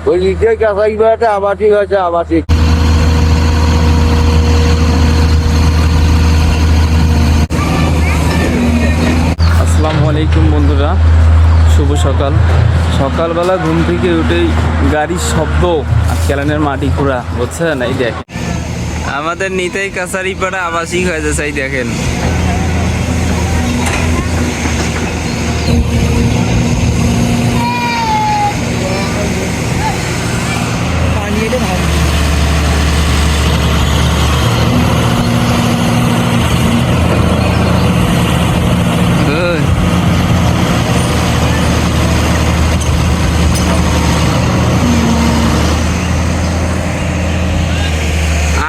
ওই নিচে কাছাই বেড়াতে আবাসিক হয়েছে, আবাসিক। আসসালামু আলাইকুম বন্ধুরা, শুভ সকাল। সকালবেলা ঘুম থেকে উঠেই গাড়ির শব্দ আর ক্যালানের মাটি খোঁড়া, বুঝছেন? এই দেখেন আমাদের নিতাই কাছারি পাড়া আবাসিক হয়ে যাচ্ছে। এই দেখেন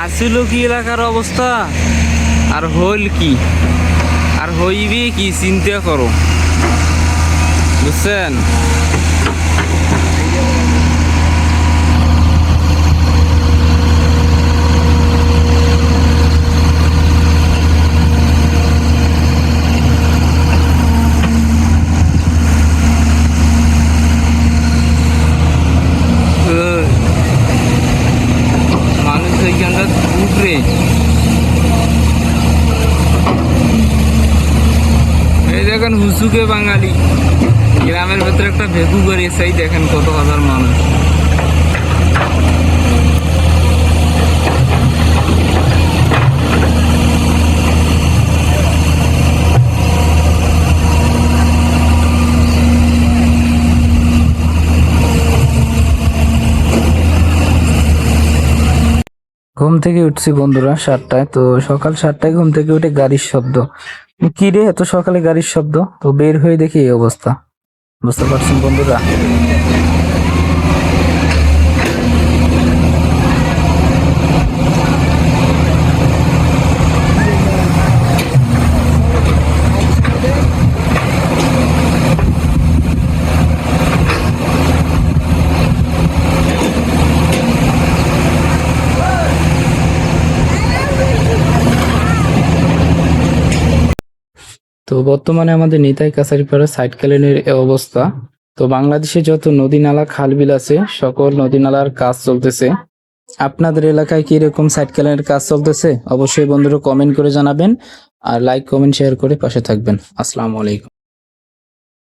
আসিল কি এলাকার অবস্থা, আর হইল কি, আর হইবে কি, চিন্তা করো, বুঝছেন? মানুষ ওইখানটা উপরে, এই দেখেন হুসুকে বাঙালি গ্রামের ভেতরে একটা ভেকু করেছে। এই দেখেন কত হাজার মানুষ। ঘুম থেকে উঠছি বন্ধুরা 7টায়। তো সকাল 7টায় ঘুম থেকে উঠে গাড়ির শব্দ, কি রে এত সকালে গাড়ির শব্দ? তো বের হয়ে দেখি এই অবস্থা, বুঝতে পারছেন বন্ধুরা? তো বর্তমানে আমাদের নিতাই কাছারিপাড়া সাইড ক্যালেনের অবস্থা। তো বাংলাদেশে যত নদী নালা খাল বিল আছে, সকল নদী নালার কাজ চলতেছে। আপনাদের এলাকায় কি রকম সাইড ক্যালেনের কাজ চলতেছে? অবশ্যই বন্ধুরা কমেন্ট করে জানাবেন, আর লাইক কমেন্ট শেয়ার করে পাশে থাকবেন। আসসালামু আলাইকুম।